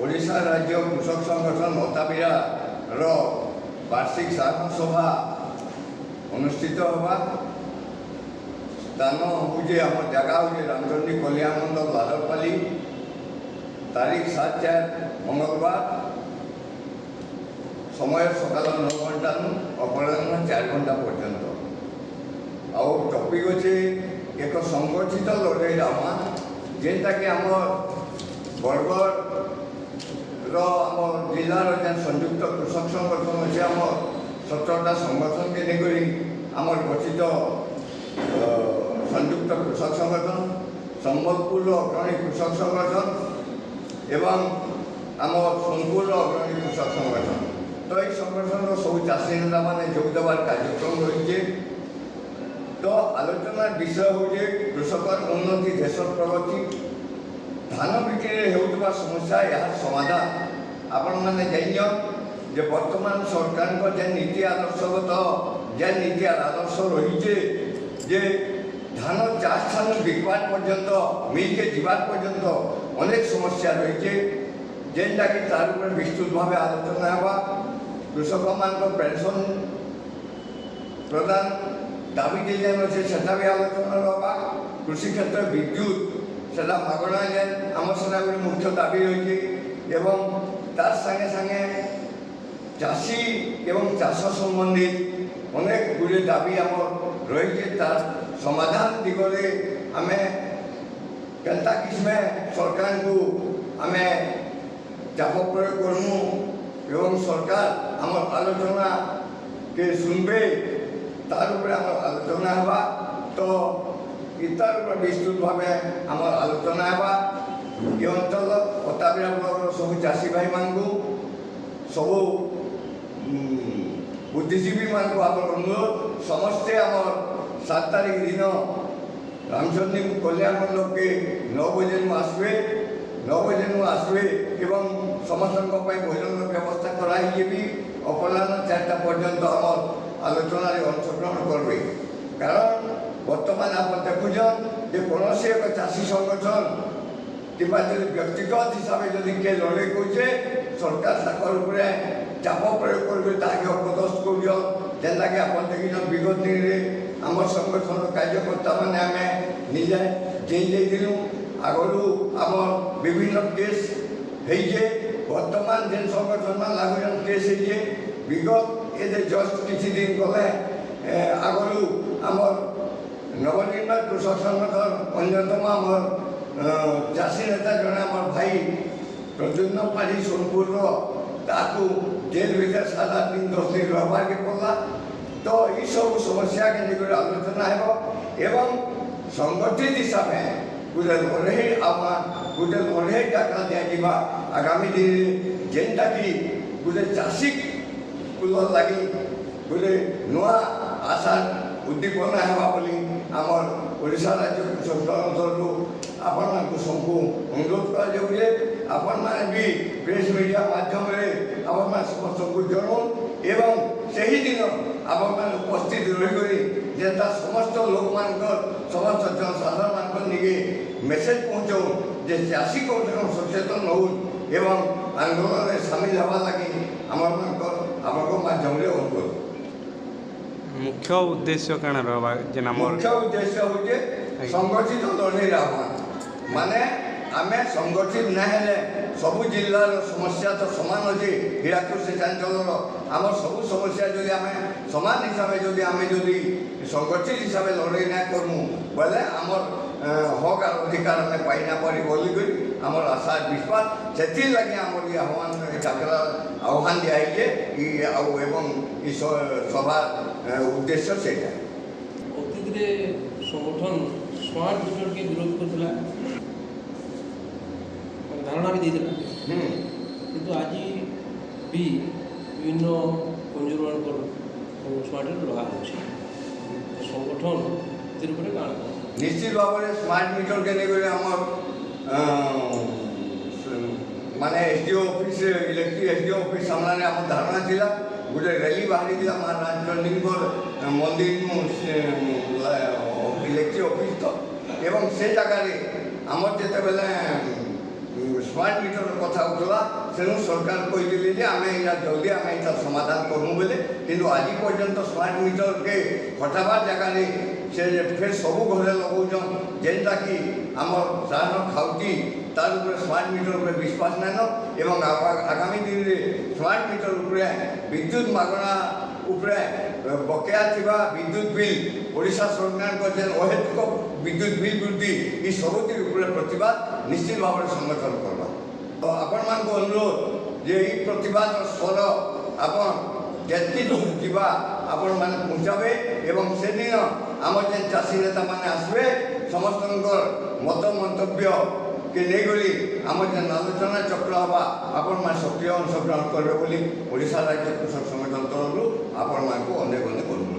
ଓଡ଼ିଶା ରାଜ୍ୟ କୃଷକ ସଂଗଠନ ଅତାବିରାର ବାର୍ଷିକ ସାଧାରଣ ସଭା ଅନୁଷ୍ଠିତ ହେବା। ସ୍ଥାନ ହେଉଛି ଆମର ଜାଗା ହେଉଛି ରାମଚଣ୍ଡୀ କଲ୍ୟାଣ ମଣ୍ଡଳ ବାଦରପାଲି, ତାରିଖ 7/4 ମଙ୍ଗଳବାର, ସମୟ ସକାଳ 9 ଘଣ୍ଟାରୁ ଅପରାହ୍ନ 4 ଘଣ୍ଟା ପର୍ଯ୍ୟନ୍ତ। ଆଉ ଟପିକ୍ ଅଛି ଏକ ସଂଗଠିତ ଲଢ଼େଇ ଆହ୍ୱାନ, ଯେନ୍ଟାକି ଆମର ବରଗଡ଼ର ଆମ ଜିଲ୍ଲାର ଯେନ୍ ସଂଯୁକ୍ତ କୃଷକ ସଂଗଠନ ଅଛି, ଆମର 17ଟା ସଂଗଠନকে ନେଇକରି ଆମର ଗଠିତ ସଂଯୁକ୍ତ କୃଷକ ସଂଗଠନ, ସମ୍ବଲପୁରର ଅଗ୍ରଣୀ କୃଷକ ସଂଗଠନ ଏବଂ ଆମ ସୋନପୁରର ଅଗ୍ରଣୀ କୃଷକ ସଂଗଠନ। ତ এই সংগঠনର ସବୁ ଚାଷୀ ନେତାମାନେ ଯୋଗ ଦେବାର କାର୍ଯ୍ୟକ୍ରମ ରହିଛି। ତ ଆଲୋଚନାର ବିଷୟ ହେଉଛି କୃଷକର ଉନ୍ନତି, ଦେଶର ପ୍ରଗତି, ଧାନ ବିକ୍ରିରେ ହେଉଥିବା ସମସ୍ୟା, ଏହାର ସମାଧାନ। ଆପଣମାନେ ଜାଣିଛନ୍ ଯେ ବର୍ତ୍ତମାନ ସରକାରଙ୍କ ଯେନ୍ ନୀତି ଆଦର୍ଶଗତ ଯେନ୍ ନୀତି ଆଦର୍ଶ ରହିଛି ଯେ ଧାନ ଚାଷ ଠାରୁ ବିକବାର୍ ପର୍ଯ୍ୟନ୍ତ ମିଲ୍କେ ଯିବାର ପର୍ଯ୍ୟନ୍ତ ଅନେକ ସମସ୍ୟା ରହିଛି, ଯେନ୍ଟାକି ତାର ଉପରେ ବିସ୍ତୃତ ଭାବେ ଆଲୋଚନା ହେବା। କୃଷକମାନଙ୍କ ପେନସନ୍ ପ୍ରଦାନ ଦାବି ଯେନ୍ ଅଛି ସେଟା ବି ଆଲୋଚନା ହେବା। କୃଷି କ୍ଷେତ୍ର ବିଦ୍ୟୁତ୍ ସେଟା ମାଗଣା ଯେନ୍ ଆମର ସେଟା ଗୋଟେ ମୁଖ୍ୟ ଦାବି ରହିଛି ଏବଂ ତାর সাথে সাথে চাষী এবং চাষ সম্বন্ধী অনেক গুড়িয়ে দাবি আমার রয়েছে। তার সমাধান দিগরে আমি কেনতা কিসমে সরকারকে আমি চাপ প্রয়োগ করমু এবং সরকার আমার আলোচনাকে শুনবে, তার উপরে আমার আলোচনা হবা। তো তার উপরে বিস্তৃতভাবে আমার আলোচনা হবা। ଏ ଅଞ୍ଚଳ ଅତାବିରା ବ୍ଲକର ସବୁ ଚାଷୀ ଭାଇମାନଙ୍କୁ, ସବୁ ବୁଦ୍ଧିଜୀବୀମାନଙ୍କୁ ଆମର ଅନୁରୋଧ, ସମସ୍ତେ ଆମର 7 ତାରିଖ ଦିନ ରାମଚଣ୍ଡୀ କଲ୍ୟାଣ ମଣ୍ଡପକେ 9 ବଜେନୁ ଆସିବେ, 9 ବଜେନୁ ଆସିବେ ଏବଂ ସମସ୍ତଙ୍କ ପାଇଁ ଭୋଜନର ବ୍ୟବସ୍ଥା କରାହେଇଛି ବି। ଅପରାହ୍ନ 4ଟା ପର୍ଯ୍ୟନ୍ତ ଆମର ଆଲୋଚନାରେ ଅଂଶଗ୍ରହଣ କରିବେ। କାରଣ ବର୍ତ୍ତମାନ ଆପଣ ଦେଖୁଛନ୍ ଯେ କୌଣସି ଏକ ଚାଷୀ ସଂଗଠନ কিংবা যদি ব্যক্তিগত হিসাবে যদি কে লড়াই করছে, সরকার তাকর উপরে চাপ প্রয়োগ করবে, তাকে অপদস্থ করবে। যেটাকে আপনার দেখিছেন বিগত দিনে আমার সংগঠনের কার্যকর্তা মানে আমি নিজে জেল যাইলু। আগরু আমার বিভিন্ন কেস হয়েছে, বর্তমান যে সংগঠন লাগুন কেস হয়েছে। বিগত এদের জস্ট কিছুদিন গলে আগরু আমার নবনির্মাণ কৃষক সংগঠন অন্যতম আমার চাষী নেতা জনে আমার ভাই প্রদ্যুম্ন পাঢ়ী সোনপুরর, তাকে জেল ভিতরে 7-8 দিন 10 দিন রহবারকে পড়লা। তো এইসব সমস্যাকে নিয়ে আলোচনা হব এবং সংগঠিত হিসাবে গোটে লড়াই আহ্বান, গোটে লড়াই ডাকা দিয়া আগামী দিনে যেটাকি গোটে চাষী কুলর লাগি গোটে নূয়া আশার উদ্দীপনা হেবা বলি আমার ওড়িশা রাজ্য কৃষক দলରୁ ଆପଣମାନଙ୍କୁ ସବୁ ଅନୁରୋଧ କରାଯାଉଛି। ଆପଣମାନେ ବି ପ୍ରେସ୍ ମିଡ଼ିଆ ମାଧ୍ୟମରେ ଆପଣମାନେ ସମସ୍ତଙ୍କୁ ଜଣାଉନ୍ ଏବଂ ସେହିଦିନ ଆପଣମାନେ ଉପସ୍ଥିତ ରହିକରି ଯେନ୍ତା ସମସ୍ତ ଲୋକମାନଙ୍କର, ସମସ୍ତ ଜନସାଧାରଣମାନଙ୍କ ନିକେ ମେସେଜ ପହଞ୍ଚାଉନ୍ ଯେ ଚାଷୀ କେଉଁଠାରୁ ସଚେତନ ହଉନ୍ ଏବଂ ଆନ୍ଦୋଳନରେ ସାମିଲ ହେବା ଲାଗି ଆପଣଙ୍କ ମାଧ୍ୟମରେ ଅନୁରୋଧ। মুখ্য উদ্দেশ্য কাଣା রহবা যে নামর মুখ্য উদ্দেশ্য হচ্ছে সংগঠিত লড়াই আহ্বান। মানে আমি সংগঠিত না হলে সবু জেলার সমস্যা তো সমান আছে। হীরাকুদ শিল্পাঞ্চলর আমার সবু সমস্যা যদি আমি সমান হিসাবে যদি সংগঠিত হিসাবে লড়াই না করমু বলে আমার হক আর অধিকার আমি পাই না পারি বলিকি আমার আশা বিশ্বাস। ସେଥିଲାଗି ଆମର এই আহ্বান ডাকরা আহ্বান দিয়াইছে এবং এই সভার উদ্দেশ্য সেটা। অতীতে সংগঠন স্মার্ট মিটরকে বিরোধ করছিল, ধারণা ବି ଦେଇଥିଲା, କିନ୍ତୁ ଆଜି ବି ବିଭିନ୍ନ କଞ୍ଜୁରମାନଙ୍କର ସ୍ମାର୍ଟ ମିଟର ଲଗା ହେଉଛି। ସଂଗଠନ ଏଥିର ଉପରେ କାଣା ନିଶ୍ଚିତ ଭାବରେ ସ୍ମାର୍ଟ ମିଟରକେ ନେଇକରି ଆମର ମାନେ SDO office, electric SDO office ସାମ୍ନାରେ ଆମର ଧାରଣା ଥିଲା। ଗୋଟେ ର୍ୟାଲି ବାହାରିଥିଲା ମହାରାଜଙ୍କର ମନ୍ଦିର ଇଲେକ୍ଟ୍ରିକ୍ ଅଫିସ୍ ତ, ଏବଂ ସେ ଜାଗାରେ ଆମର ଯେତେବେଳେ ସ୍ମାର୍ଟ ମିଟର କଥା ଉଠିଲା ତେଣୁ ସରକାର କହିଥିଲେ ଯେ ଆମେ ଏଇଟା ଜଲ୍ଦି ଆମେ ଏଇଟା ସମାଧାନ କରମୁ ବୋଲେ, କିନ୍ତୁ ଆଜି ପର୍ଯ୍ୟନ୍ତ ସ୍ମାର୍ଟ ମିଟରକେ ହଟାବାର ଜାଗାରେ ସେ ଫେର୍ ସବୁ ଘରେ ଲଗାଉଛନ୍, ଯେନ୍ଟାକି ଆମର ସାଧାରଣ ଖାଉଟି ତାର ଉପରେ ସ୍ମାର୍ଟ ମିଟର ଉପରେ ବିଶ୍ୱାସ ନାଇଁନ ଏବଂ ଆଗାମୀ ଦିନରେ ସ୍ମାର୍ଟ ମିଟର ଉପରେ ବିଦ୍ୟୁତ୍ ମାଗଣା ଉପରେ ବକେୟା ଥିବା ବିଦ୍ୟୁତ୍ ବିଲ୍ ଓଡ଼ିଶା ସରକାରଙ୍କ ଯେନ୍ ଅହେତୁକ ବିଦ୍ୟୁତ୍ ବିଲ୍ ବୃଦ୍ଧି ଏ ସବୁଥି ଉପରେ ପ୍ରତିବାଦ ନିଶ୍ଚିତ ଭାବରେ ସଂଗଠନ କରିବା। ତ ଆପଣମାନଙ୍କୁ ଅନୁରୋଧ ଯେ ଏଇ ପ୍ରତିବାଦର ସ୍ୱର ଆପଣ ଯେତିକି ଦୂର ଯିବା ଆପଣମାନେ ପହଞ୍ଚାବେ ଏବଂ ସେଦିନ ଆମର ଯେନ୍ ଚାଷୀ ନେତାମାନେ ଆସିବେ ସମସ୍ତଙ୍କର ମତ ମନ୍ତବ୍ୟକେ ନେଇକରି ଆମର ଯେନ୍ ଆଲୋଚନା ଚକ୍ର ହେବା ଆପଣମାନେ ସକ୍ରିୟ ଅଂଶଗ୍ରହଣ କରିବେ ବୋଲି ଓଡ଼ିଶା ରାଜ୍ୟ କୃଷକ ସଂଗଠନ ତରଫରୁ ଆପଣମାନଙ୍କୁ ଅନେକ ଅନେକ ଅନୁରୋଧ।